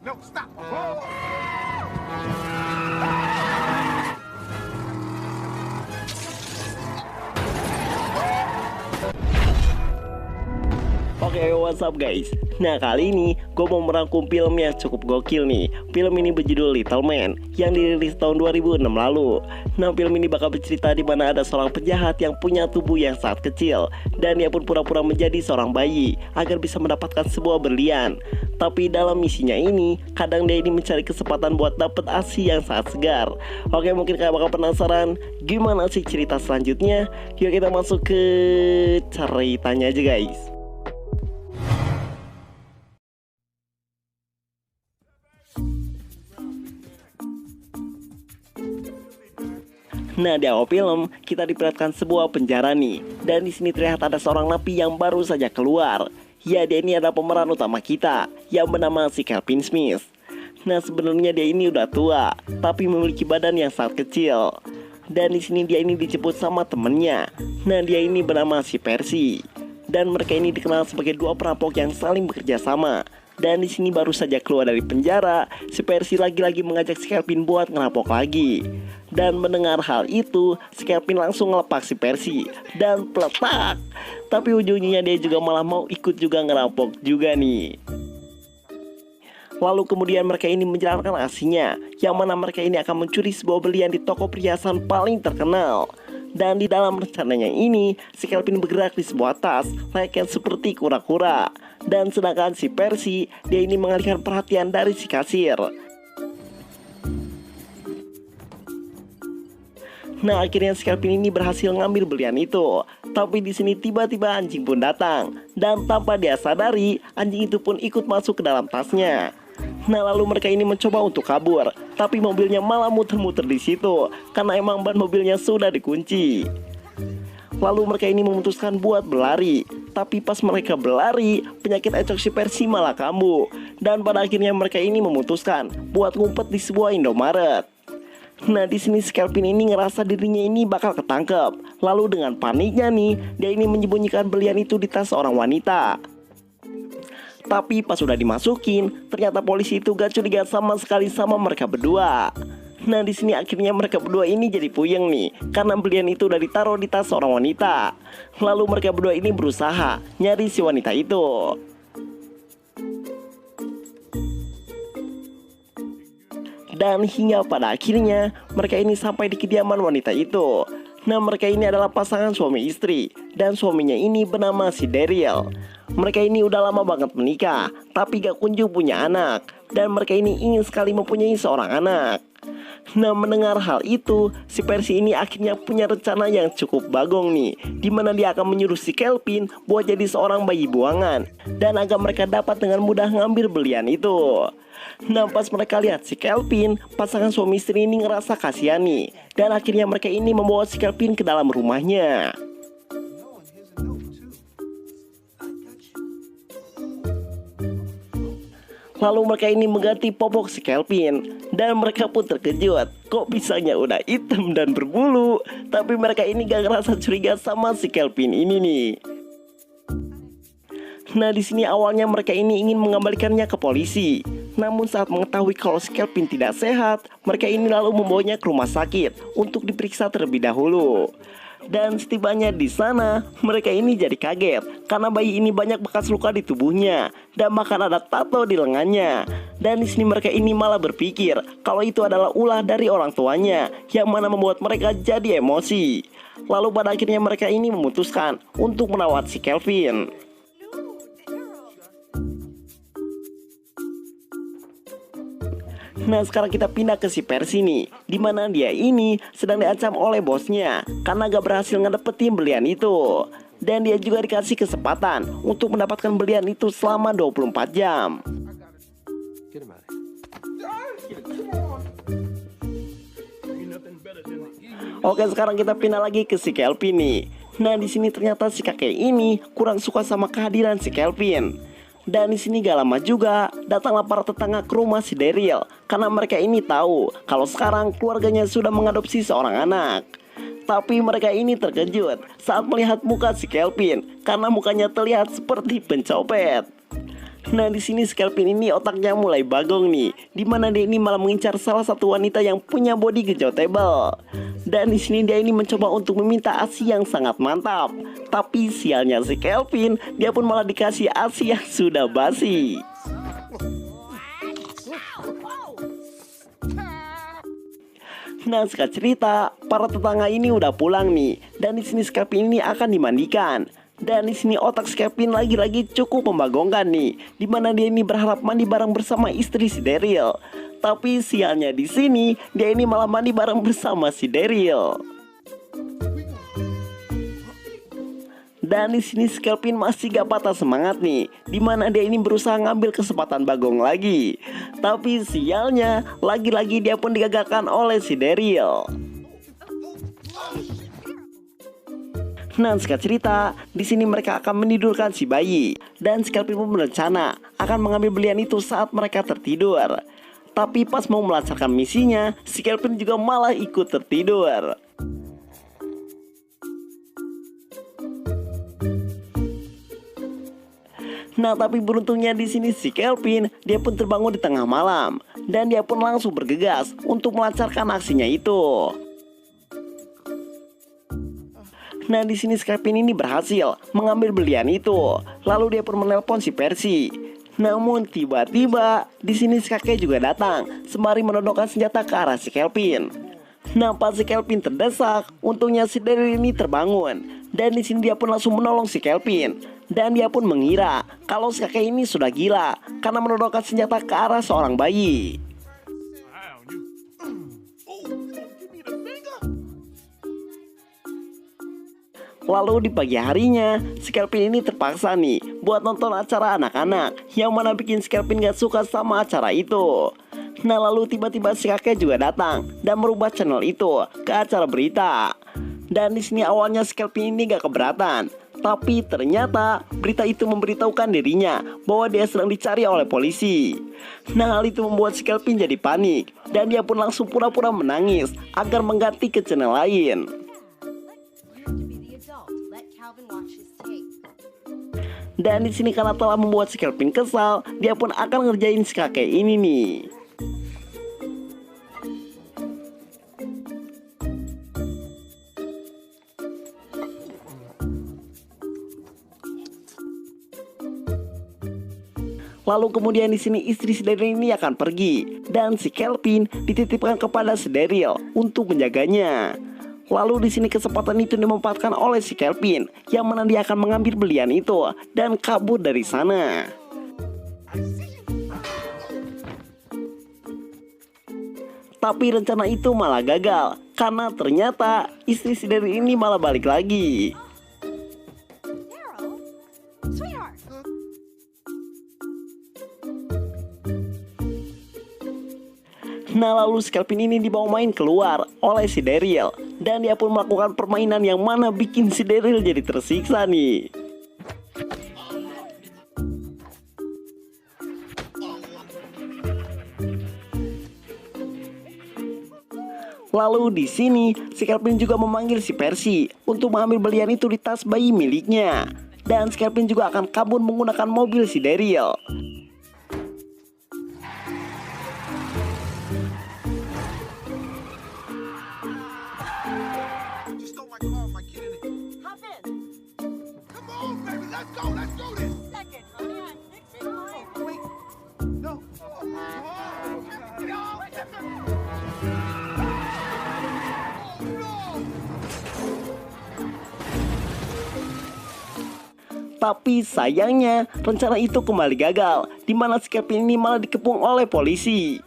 No, stop. Whoa. Oke, what's up guys? Nah, kali ini gue mau merangkum film yang cukup gokil nih. Film ini berjudul Little Man yang dirilis tahun 2006 lalu. Nah, film ini bakal bercerita di mana ada seorang penjahat yang punya tubuh yang sangat kecil dan dia pun pura-pura menjadi seorang bayi agar bisa mendapatkan sebuah berlian. Tapi dalam misinya ini, kadang dia ini mencari kesempatan buat dapet ASI yang sangat segar. Oke, mungkin kalian bakal penasaran gimana sih cerita selanjutnya? Yuk kita masuk ke ceritanya aja guys. Nah, di awal film kita diperlihatkan sebuah penjara nih, dan di sini terlihat ada seorang napi yang baru saja keluar. Ya, dia ini adalah pemeran utama kita yang bernama si Kelvin Smith. Nah, sebenarnya dia ini udah tua, tapi memiliki badan yang sangat kecil. Dan di sini dia ini dijemput sama temennya. Nah, dia ini bernama si Percy. Dan mereka ini dikenal sebagai dua perampok yang saling bekerja sama. Dan di sini baru saja keluar dari penjara, si Percy lagi-lagi mengajak si Kelvin buat ngerampok lagi. Dan mendengar hal itu, si Kelvin langsung ngelepak si Percy dan peletak. Tapi ujungnya dia juga malah mau ikut juga ngerampok juga nih. Lalu kemudian mereka ini menjalankan aksinya, yang mana mereka ini akan mencuri sebuah berlian di toko perhiasan paling terkenal. Dan di dalam rencananya ini, si Kelvin bergerak di sebuah tas layaknya seperti kura-kura. Dan sedangkan si Percy, dia ini mengalihkan perhatian dari si kasir. Nah, akhirnya si Kelvin ini berhasil ngambil berlian itu. Tapi di sini tiba-tiba anjing pun datang. Dan tanpa dia sadari, anjing itu pun ikut masuk ke dalam tasnya. Nah, lalu mereka ini mencoba untuk kabur, tapi mobilnya malah muter-muter di situ karena emang ban mobilnya sudah dikunci. Lalu mereka ini memutuskan buat berlari. Tapi pas mereka berlari, penyakit encok si Percy malah kambuh. Dan pada akhirnya mereka ini memutuskan buat ngumpet di sebuah Indomaret. Nah, di sini si Kelvin ini ngerasa dirinya ini bakal ketangkep. Lalu dengan paniknya nih, dia ini menyembunyikan berlian itu di tas seorang wanita. Tapi pas sudah dimasukin, ternyata polisi itu gak curiga sama sekali sama mereka berdua. Nah, di sini akhirnya mereka berdua ini jadi puyeng nih, karena berlian itu udah ditaruh di tas seorang wanita. Lalu mereka berdua ini berusaha nyari si wanita itu. Dan hingga pada akhirnya mereka ini sampai di kediaman wanita itu. Nah, mereka ini adalah pasangan suami istri, dan suaminya ini bernama si Daryl. Mereka ini udah lama banget menikah, tapi gak kunjung punya anak. Dan mereka ini ingin sekali mempunyai seorang anak. Nah, mendengar hal itu, si Percy ini akhirnya punya rencana yang cukup bagong nih, dimana dia akan menyuruh si Kelvin buat jadi seorang bayi buangan, dan agar mereka dapat dengan mudah ngambil berlian itu. Nah, pas mereka lihat si Kelvin, pasangan suami istri ini ngerasa kasihan nih, dan akhirnya mereka ini membawa si Kelvin ke dalam rumahnya. Lalu mereka ini mengganti popok si Kelvin, dan mereka pun terkejut, kok bisanya udah hitam dan berbulu. Tapi mereka ini gak ngerasa curiga sama si Kelvin ini nih. Nah, di sini awalnya mereka ini ingin mengembalikannya ke polisi. Namun saat mengetahui kalau si Kelvin tidak sehat, mereka ini lalu membawanya ke rumah sakit untuk diperiksa terlebih dahulu. Dan setibanya di sana, mereka ini jadi kaget karena bayi ini banyak bekas luka di tubuhnya dan bahkan ada tato di lengannya. Dan di sini mereka ini malah berpikir kalau itu adalah ulah dari orang tuanya, yang mana membuat mereka jadi emosi. Lalu pada akhirnya mereka ini memutuskan untuk merawat si Kelvin. Nah, sekarang kita pindah ke si Percy nih, dimana dia ini sedang diancam oleh bosnya karena gak berhasil ngedapetin berlian itu. Dan dia juga dikasih kesempatan untuk mendapatkan berlian itu selama 24 jam. Oke, sekarang kita pindah lagi ke si Kelvin nih. Nah, di sini ternyata si kakek ini kurang suka sama kehadiran si Kelvin. Dan di sini gak lama juga datanglah para tetangga ke rumah si Daryl karena mereka ini tahu kalau sekarang keluarganya sudah mengadopsi seorang anak. Tapi mereka ini terkejut saat melihat muka si Kelvin karena mukanya terlihat seperti pencopet. Nah di sini si Kelvin ini otaknya mulai bagong nih, dimana dia ini malah mengincar salah satu wanita yang punya body gejotable. Dan di sini dia ini mencoba untuk meminta ASI yang sangat mantap. Tapi sialnya si Kelvin, dia pun malah dikasih ASI yang sudah basi. Nah singkat cerita, para tetangga ini udah pulang nih, dan di sini si Kelvin ini akan dimandikan. Dan di sini otak si Kelvin lagi-lagi cukup membagongkan nih, dimana dia ini berharap mandi bareng bersama istri si Daryl. Tapi sialnya di sini dia ini malah mandi bareng bersama si Daryl. Dan di sini si Kelvin masih gak patah semangat nih, dimana dia ini berusaha ngambil kesempatan bagong lagi. Tapi sialnya lagi-lagi dia pun digagalkan oleh si Daryl. Nah singkat cerita, di sini mereka akan menidurkan si bayi, dan si Kelvin pun berencana akan mengambil berlian itu saat mereka tertidur. Tapi pas mau melancarkan misinya, si Kelvin juga malah ikut tertidur. Nah tapi beruntungnya di sini si Kelvin, dia pun terbangun di tengah malam, dan dia pun langsung bergegas untuk melancarkan aksinya itu. Nah di sini si Kelvin ini berhasil mengambil berlian itu. Lalu dia pun menelpon si Percy. Namun tiba-tiba di sini si kakek juga datang sembari menodongkan senjata ke arah si Kelvin. Nah pas si Kelvin terdesak, untungnya si Daryl ini terbangun. Dan di sini dia pun langsung menolong si Kelvin. Dan dia pun mengira kalau si kakek ini sudah gila karena menodongkan senjata ke arah seorang bayi. Lalu di pagi harinya, si Kelvin ini terpaksa nih buat nonton acara anak-anak, yang mana bikin si Kelvin gak suka sama acara itu. Nah lalu tiba-tiba si kakek juga datang dan merubah channel itu ke acara berita. Dan di sini awalnya si Kelvin ini gak keberatan, tapi ternyata berita itu memberitahukan dirinya bahwa dia sedang dicari oleh polisi. Nah hal itu membuat si Kelvin jadi panik, dan dia pun langsung pura-pura menangis agar mengganti ke channel lain. Dan di sini karena telah membuat si Kelvin kesal, dia pun akan ngerjain si kakek ini nih. Lalu kemudian di sini istri si Daryl ini akan pergi, dan si Kelvin dititipkan kepada si Daryl untuk menjaganya. Lalu di sini kesempatan itu dimanfaatkan oleh si Kelvin, yang mana dia akan mengambil berlian itu dan kabur dari sana. Tapi rencana itu malah gagal, karena ternyata istri si Daryl ini malah balik lagi. Nah lalu si Kelvin ini dibawa main keluar oleh si Daryl, dan dia pun melakukan permainan yang mana bikin si Daryl jadi tersiksa nih. Lalu di sini si Kelvin juga memanggil si Percy untuk mengambil berlian itu di tas bayi miliknya, dan si Kelvin juga akan kabur menggunakan mobil si Daryl. Tapi sayangnya rencana itu kembali gagal, di mana si Kelvin ini malah dikepung oleh polisi.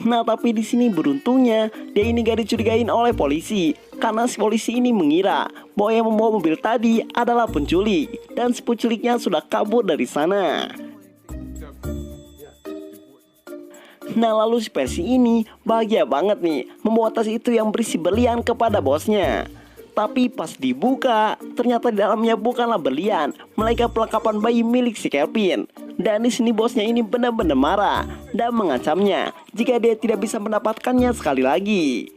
Nah tapi di sini beruntungnya dia ini gak dicurigain oleh polisi, karena si polisi ini mengira bahwa yang membawa mobil tadi adalah penculik, dan si penculiknya sudah kabur dari sana. Nah lalu si Percy ini bahagia banget nih membawa tas itu yang berisi berlian kepada bosnya. Tapi pas dibuka, ternyata di dalamnya bukanlah berlian, melainkan perlengkapan bayi milik si Kelvin. Dan di sini bosnya ini benar-benar marah dan mengancamnya jika dia tidak bisa mendapatkannya sekali lagi.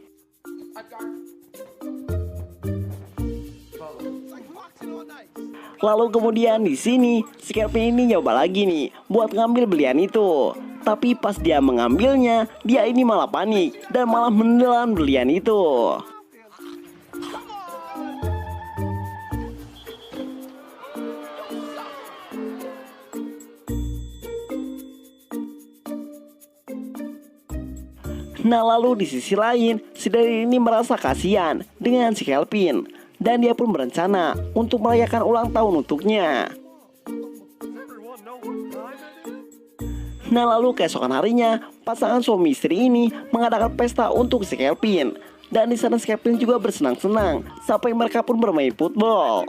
Lalu kemudian di sini si Kelvin ini nyoba lagi nih buat ngambil belian itu. Tapi pas dia mengambilnya, dia ini malah panik dan malah menelan belian itu. Nah lalu di sisi lain, si Daryl ini merasa kasihan dengan si Kelvin. Dan dia pun berencana untuk merayakan ulang tahun untuknya. Nah lalu keesokan harinya, pasangan suami istri ini mengadakan pesta untuk si Kelvin. Dan di sana si Kelvin juga bersenang-senang sampai mereka pun bermain football.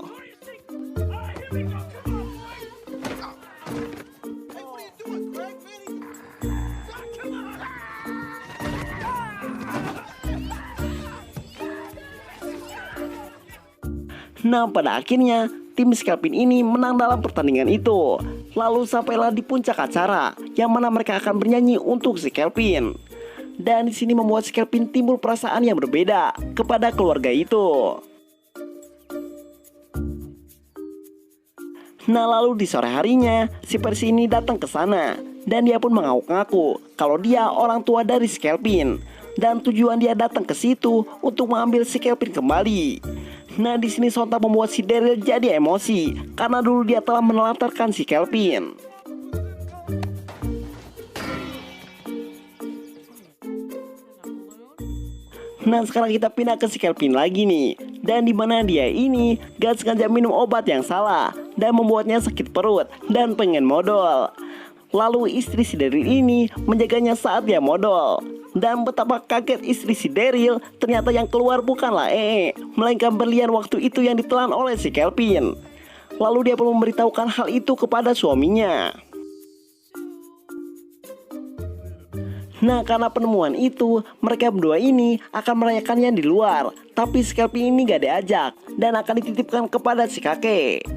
Nah pada akhirnya tim si Kelvin ini menang dalam pertandingan itu. Lalu sampailah di puncak acara yang mana mereka akan bernyanyi untuk si Kelvin. Dan di sini membuat si Kelvin timbul perasaan yang berbeda kepada keluarga itu. Nah lalu di sore harinya si Percy ini datang ke sana dan dia pun mengaku-ngaku kalau dia orang tua dari si Kelvin. Dan tujuan dia datang ke situ untuk mengambil si Kelvin kembali. Nah di sini sontak membuat si Daryl jadi emosi karena dulu dia telah menelantarkan si Kelvin. Nah sekarang kita pindah ke si Kelvin lagi nih. Dan dimana dia ini gak sengaja minum obat yang salah dan membuatnya sakit perut dan pengen modal. Lalu istri si Daryl ini menjaganya saat dia modal. Dan betapa kaget istri si Daryl, ternyata yang keluar bukanlah melainkan berlian waktu itu yang ditelan oleh si Kelvin. Lalu dia pun memberitahukan hal itu kepada suaminya. Nah karena penemuan itu, mereka berdua ini akan merayakannya di luar. Tapi si Kelvin ini gak diajak dan akan dititipkan kepada si kakek.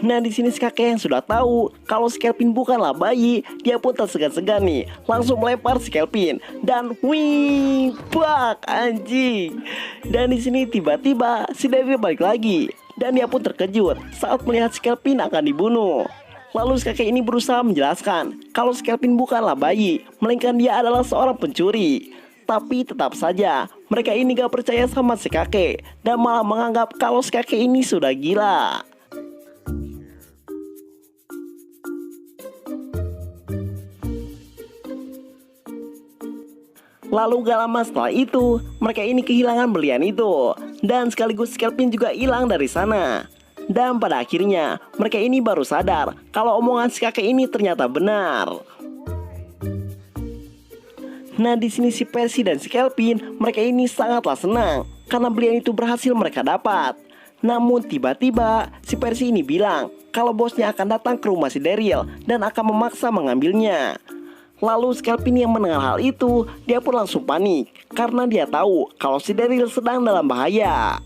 Nah di sini si kakek yang sudah tahu kalau si Kelvin bukanlah bayi, dia pun tak segan-segan nih langsung melempar si Kelvin dan wing bak anjing. Dan di sini tiba-tiba si Daryl balik lagi dan dia pun terkejut saat melihat si Kelvin akan dibunuh. Lalu si kakek ini berusaha menjelaskan kalau si Kelvin bukanlah bayi, melainkan dia adalah seorang pencuri. Tapi tetap saja mereka ini gak percaya sama si kakek dan malah menganggap kalau si kakek ini sudah gila. Lalu gak lama setelah itu, mereka ini kehilangan berlian itu. Dan sekaligus Kelvin juga hilang dari sana. Dan pada akhirnya, mereka ini baru sadar kalau omongan si kakek ini ternyata benar. Nah di sini si Percy dan si Kelvin, mereka ini sangatlah senang karena berlian itu berhasil mereka dapat. Namun tiba-tiba si Percy ini bilang kalau bosnya akan datang ke rumah si Daryl dan akan memaksa mengambilnya. Lalu si Kelvin yang mendengar hal itu, dia pun langsung panik karena dia tahu kalau si Daryl sedang dalam bahaya.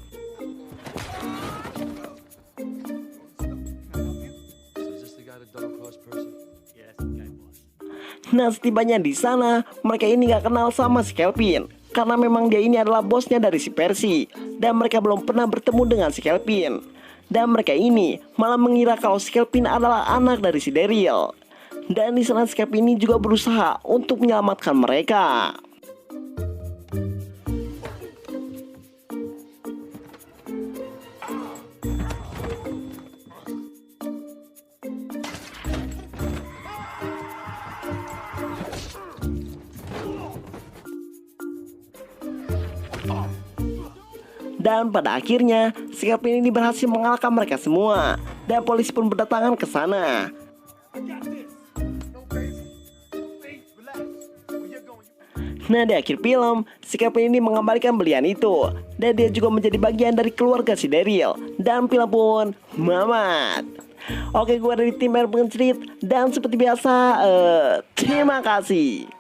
Nah setibanya di sana, mereka ini gak kenal sama si Kelvin karena memang dia ini adalah bosnya dari si Percy dan mereka belum pernah bertemu dengan si Kelvin. Dan mereka ini malah mengira kalau si Kelvin adalah anak dari si Daryl. Dan di sana si Kelvin ini juga berusaha untuk menyelamatkan mereka. Dan pada akhirnya si Kelvin ini berhasil mengalahkan mereka semua. Dan polisi pun berdatangan ke sana. Nah di akhir film, si Kelvin ini mengembalikan berlian itu. Dan dia juga menjadi bagian dari keluarga si Daryl. Dan film pun mamat. Oke, gue dari tim Pencerit. Dan seperti biasa, terima kasih.